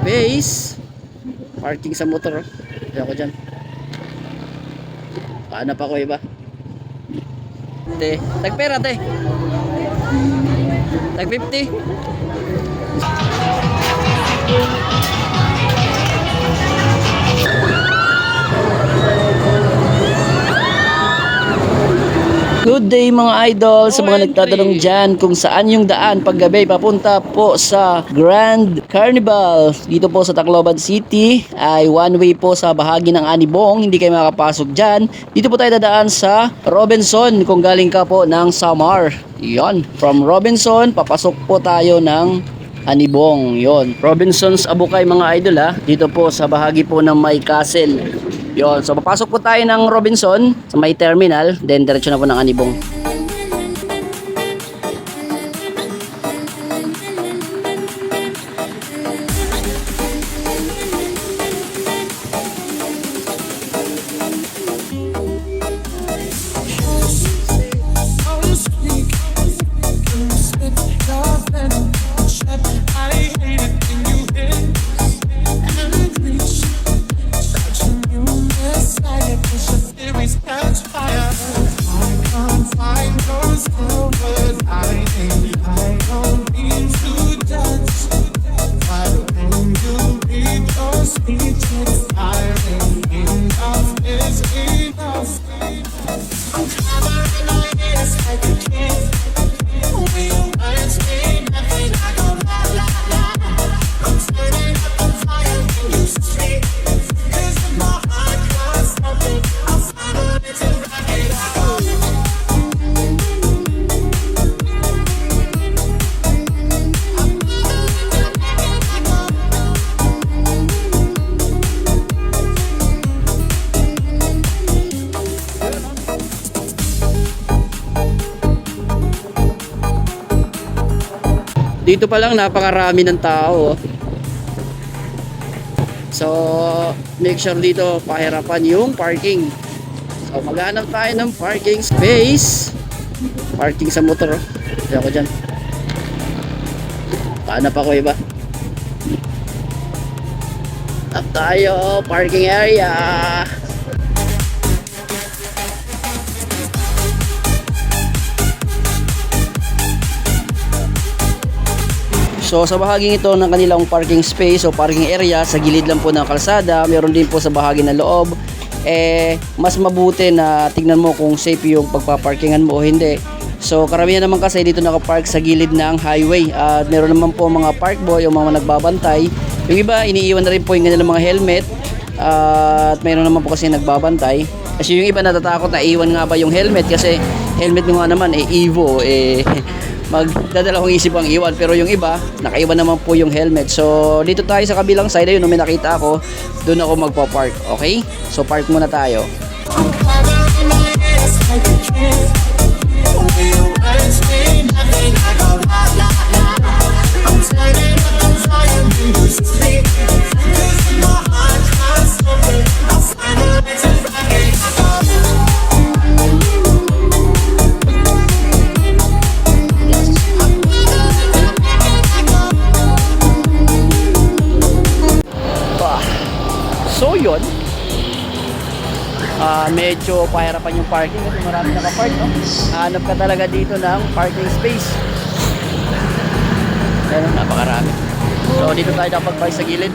space. Parking sa motor. Kaya ko dyan. Paano pa ko iba? Te, tagpera te. Tag 50. Good day mga idol, sa mga nagtatanong dyan kung saan yung daan paggabi papunta po sa Grand Carnival dito po sa Tacloban City ay one way po sa bahagi ng Anibong, hindi kayo makapasok dyan. Dito po tayo dadaan sa Robinson kung galing ka po ng Samar. Yon, from Robinson papasok po tayo ng Anibong. Yon, Robinson's Abukay mga idol ha, dito po sa bahagi po ng May Castle. Yon, so papasok po tayo ng Robinson sa may terminal, then diretso na po ng Anibong. Dito pa lang napakarami ng tao. So make sure dito pahirapan yung parking. So maghanap tayo ng parking space. Parking sa motor. Kaya ko dyan. Paano pa ko iba? Up tayo, parking area. So sa bahaging ito ng kanilang parking space o parking area, sa gilid lang po ng kalsada, meron din po sa bahagi ng loob. Mas mabuti na tignan mo kung safe yung pagpaparkingan mo o hindi. So karamihan naman kasi dito nakapark sa gilid ng highway. At meron naman po mga park boy o mga nagbabantay. Yung iba iniiwan na rin po yung kanilang mga helmet. At meron naman po kasi nagbabantay. Kasi yung iba natatakot na iwan nga ba yung helmet, kasi helmet mo nga naman Evo magdadalawang isip ang iwan, pero yung iba nakaiwan naman po yung helmet. So dito tayo sa kabilang side, ayun may nakita ako, doon ako magpa-park. Okay, so park muna tayo. So yun, medyo pahirapan yung parking kasi marami nakapark, no? Hanap ka talaga dito ng parking space. Ayun, napakarami. So dito tayo nakapag-park sa gilid.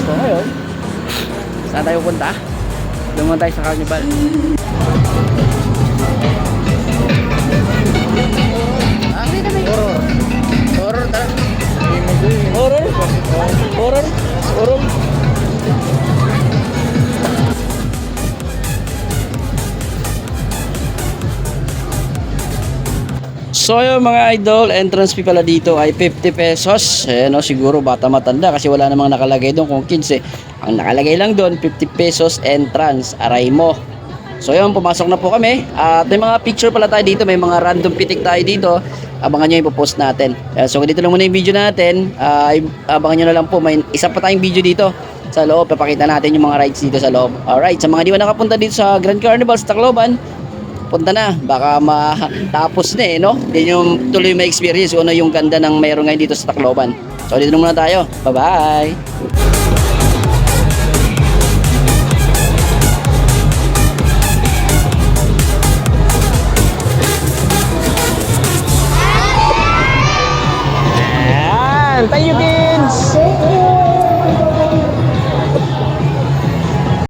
So ngayon, saan tayo punta? Doon muna tayo sa Carnival. Horror tara. Horror. So yung mga idol, entrance fee pala dito ay 50 pesos. No, siguro bata matanda kasi wala namang nakalagay doon kung kids eh. Ang nakalagay lang doon 50 pesos entrance, aray mo. So yun, pumasok na po kami. At may mga picture pala tayo dito, may mga random pitik tayo dito. Abangan nyo yung ipopost natin. So dito lang muna yung video natin. Abangan nyo na lang po, may isa pa tayong video dito sa loob. Papakita natin yung mga rides dito sa loob. Alright, sa mga di ba nakapunta dito sa Grand Carnival sa Tacloban, punta na. Baka matapos na no? Hindi nyo tuloy may experience kung ano yung ganda ng mayroon ngayon dito sa Tacloban. So dito na muna tayo. Bye-bye! Ayan. Thank you, kids.